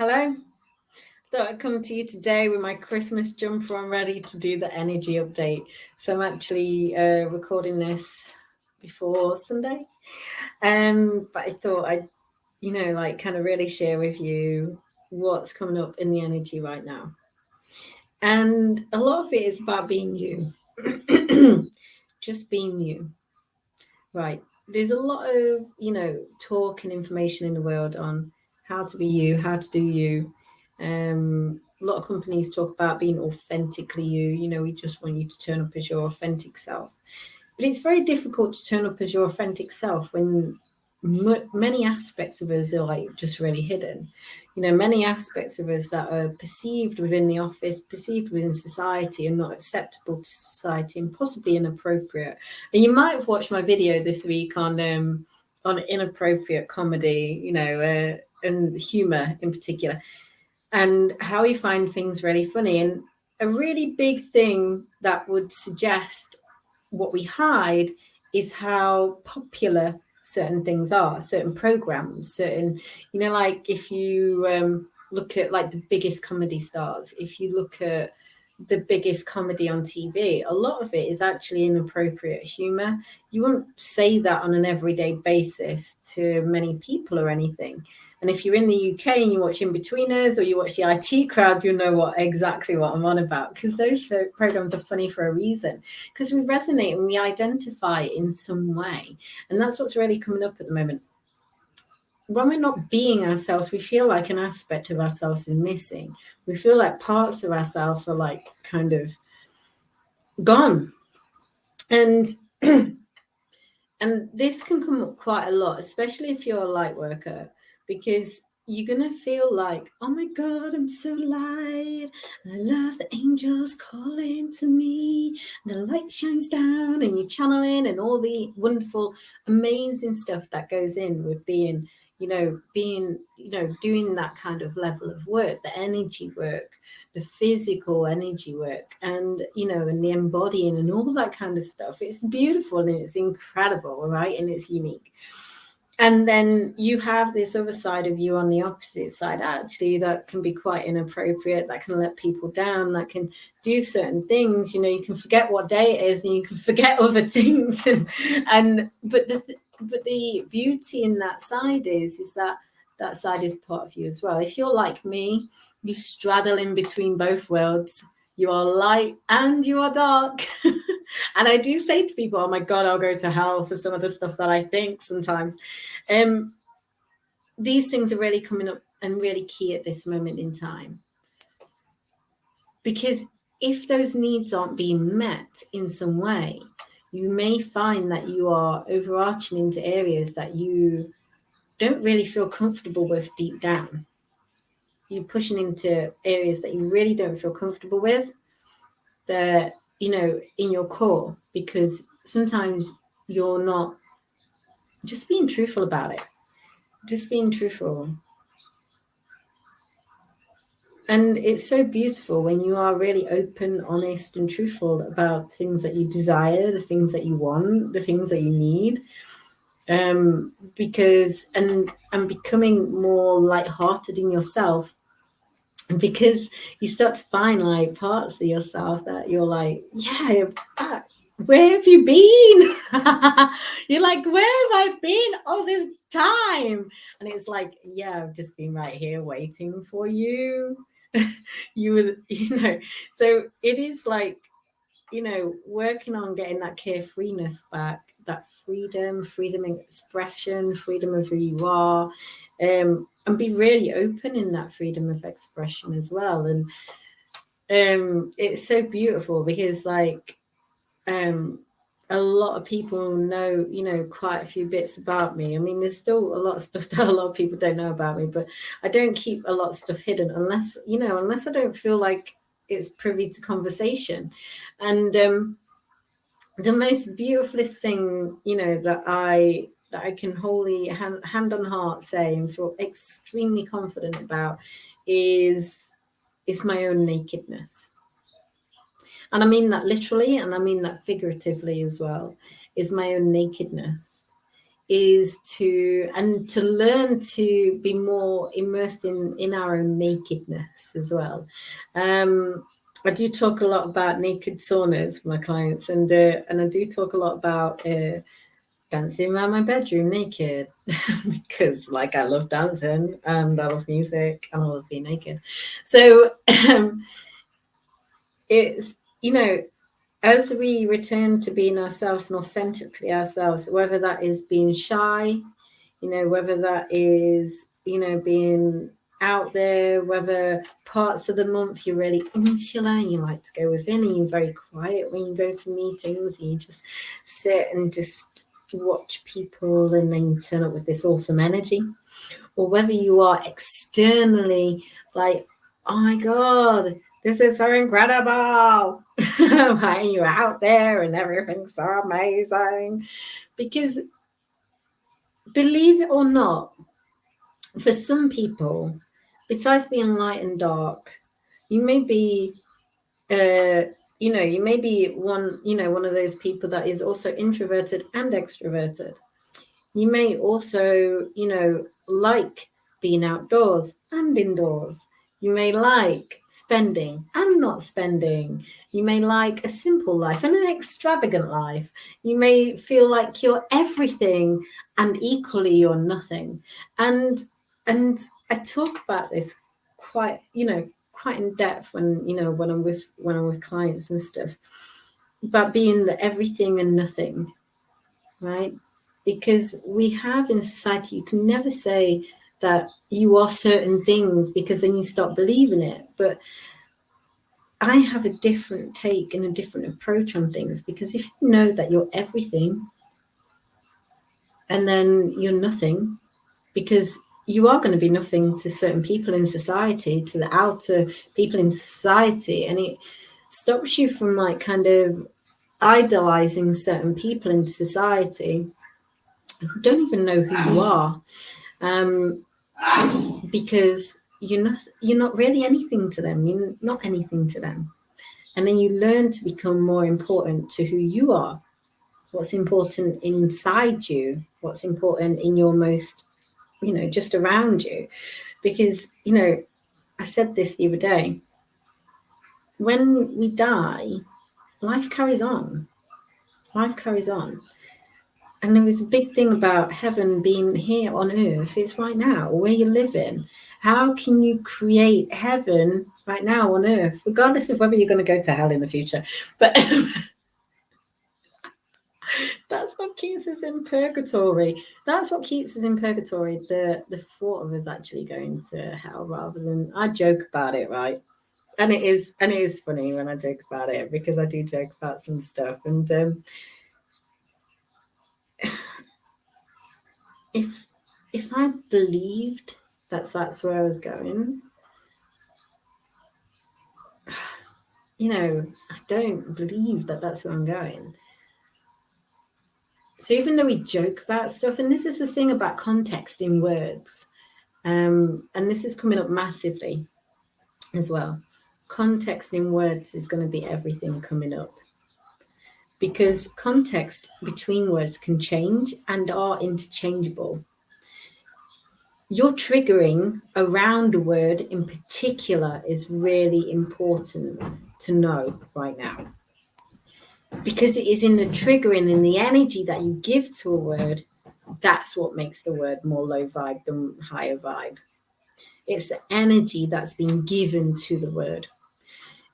Hello. Thought I'd come to you today with my Christmas jumper on, ready to do the energy update. So I'm actually recording this before Sunday. But I thought I'd, kind of really share with you what's coming up in the energy right now. And a lot of it is about being you. Just being you. Right. There's a lot of, talk and information in the world on how to be you, how to do you. A lot of companies talk about being authentically you. We just want you to turn up as your authentic self. But it's very difficult to turn up as your authentic self when many aspects of us are like just really hidden. Many aspects of us that are perceived within the office, perceived within society, are not acceptable to society and possibly inappropriate. And you might have watched my video this week on inappropriate comedy, and humor in particular, and how we find things really funny. And a really big thing that would suggest what we hide is how popular certain things are, certain programs, certain, like if you look at like the biggest comedy stars, if you look at the biggest comedy on TV, a lot of it is actually inappropriate humor. You wouldn't say that on an everyday basis to many people or anything. And if you're in the UK and you watch In-Betweeners or you watch the IT Crowd, you'll know exactly what I'm on about, because those programs are funny for a reason, because we resonate and we identify in some way. And that's what's really coming up at the moment. When we're not being ourselves, we feel like an aspect of ourselves is missing. We feel like parts of ourselves are like kind of gone. And and this can come up quite a lot, especially if you're a light worker, because you're going to feel like, oh my God, I'm so light. And I love the angels calling to me. And the light shines down and you're channeling and all the wonderful, amazing stuff that goes in with being, doing that kind of level of work, the energy work, the physical energy work, and and the embodying and all that kind of stuff. It's beautiful and it's incredible, right? And it's unique. And then you have this other side of you on the opposite side, actually, that can be quite inappropriate, that can let people down, that can do certain things. You can forget what day it is and you can forget other things. But the beauty in that side is that side is part of you as well. If you're like me, you straddle in between both worlds. You are light and you are dark. And I do say to people, oh my God, I'll go to hell for some of the stuff that I think sometimes. These things are really coming up and really key at this moment in time. Because if those needs aren't being met in some way, you may find that you are overarching into areas that you don't really feel comfortable with deep down. You're pushing into areas that you really don't feel comfortable with, that, in your core, because sometimes you're not just being truthful about it. Just being truthful. And it's so beautiful when you are really open, honest, and truthful about things that you desire, the things that you want, the things that you need. Because and becoming more lighthearted in yourself, because you start to find like parts of yourself that you're like, yeah, where have you been? You're like, where have I been all this time? And it's like, yeah, I've just been right here waiting for you. You were, so it is like, working on getting that carefreeness back, that freedom of expression, freedom of who you are, and be really open in that freedom of expression as well. And it's so beautiful because like a lot of people know quite a few bits about me. I mean, there's still a lot of stuff that a lot of people don't know about me, but I don't keep a lot of stuff hidden unless I don't feel like it's privy to conversation. And the most beautifulest thing, that I can wholly hand on heart say and feel extremely confident about is my own nakedness. And I mean that literally, and I mean that figuratively as well, is my own nakedness. is to learn to be more immersed in our own nakedness as well. I do talk a lot about naked saunas for my clients, and I do talk a lot about dancing around my bedroom naked because, like, I love dancing and I love music and I love being naked. So it's, you know, as we return to being ourselves and authentically ourselves, whether that is being shy, you know, whether that is, you know, being out there, whether parts of the month you're really insular and you like to go within and you're very quiet when you go to meetings and you just sit and just watch people and then you turn up with this awesome energy, or whether you are externally like, oh my God, this is so incredible. And you're out there and everything's so amazing. Because believe it or not, for some people, besides being light and dark, you may be, you may be one of those people that is also introverted and extroverted. You may also, like being outdoors and indoors. You may like spending and not spending. You may like a simple life and an extravagant life. You may feel like you're everything and equally you're nothing. And I talk about this quite in depth when I'm with clients and stuff, about being the everything and nothing, right? Because we have in society, you can never say that you are certain things because then you start believing it. But I have a different take and a different approach on things, because if you know that you're everything and then you're nothing, because you are going to be nothing to certain people in society, to the outer people in society, and it stops you from like kind of idolizing certain people in society who don't even know who you are, because you're not really anything to them. You're not anything to them. And then you learn to become more important to who you are, what's important inside you, what's important in your most, just around you. Because, I said this the other day, when we die, life carries on. Life carries on. And there was a big thing about heaven being here on earth. It's right now, where you're living. How can you create heaven right now on earth, regardless of whether you're going to go to hell in the future? But that's what keeps us in purgatory. That's what keeps us in purgatory. The thought of us actually going to hell, rather than, I joke about it, right? And it is funny when I joke about it, because I do joke about some stuff. And if I believed that that's where I was going, I don't believe that that's where I'm going. So even though we joke about stuff, and this is the thing about context in words, and this is coming up massively as well. Context in words is going to be everything coming up, because context between words can change and are interchangeable. Your triggering around a word in particular is really important to know right now, because it is in the triggering, in the energy that you give to a word, that's what makes the word more low vibe than higher vibe. It's the energy that's been given to the word.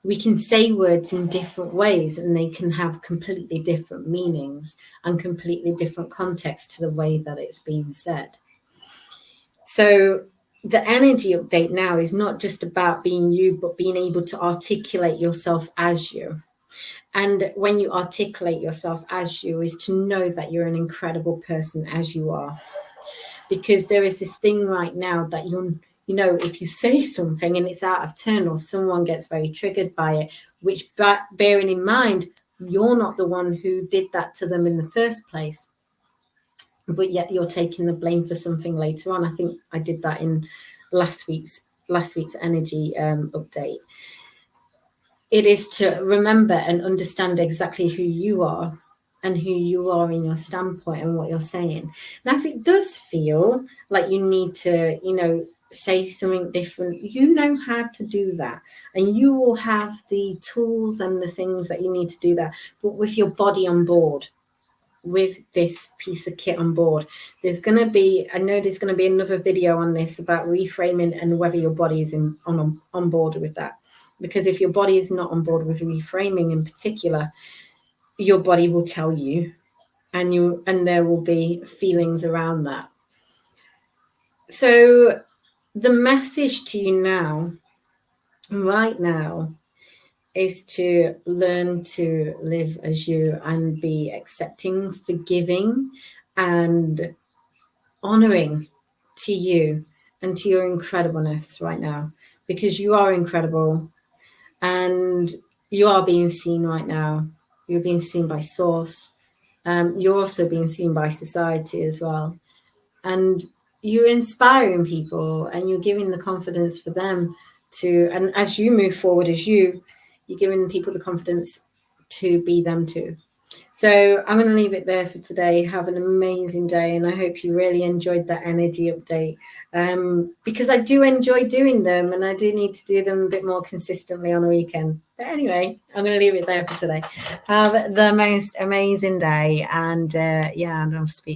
We can say words in different ways and they can have completely different meanings and completely different context to the way that it's being said. So the energy update now is not just about being you, but being able to articulate yourself as you. And when you articulate yourself as you, is to know that you're an incredible person as you are. Because there is this thing right now that if you say something and it's out of turn, or someone gets very triggered by it, which, bearing in mind, you're not the one who did that to them in the first place, but yet you're taking the blame for something later on. I think I did that in last week's energy update. It is to remember and understand exactly who you are, and who you are in your standpoint and what you're saying. Now, if it does feel like you need to, say something different, you know how to do that. And you will have the tools and the things that you need to do that, but with your body on board, with this piece of kit on board. There's going to be another video on this about reframing and whether your body is on board with that. Because if your body is not on board with reframing in particular, your body will tell you, and there will be feelings around that. So the message to you now, right now, is to learn to live as you and be accepting, forgiving, and honoring to you and to your incredibleness right now, because you are incredible and you are being seen right now. You're being seen by source. You're also being seen by society as well. And you're inspiring people and you're giving the confidence for them to, and as you move forward as you're giving people the confidence to be them too. So I'm going to leave it there for today. Have an amazing day, and I hope you really enjoyed that energy update, because I do enjoy doing them, and I do need to do them a bit more consistently on a weekend. But anyway, I'm going to leave it there for today. Have the most amazing day, and and I'll speak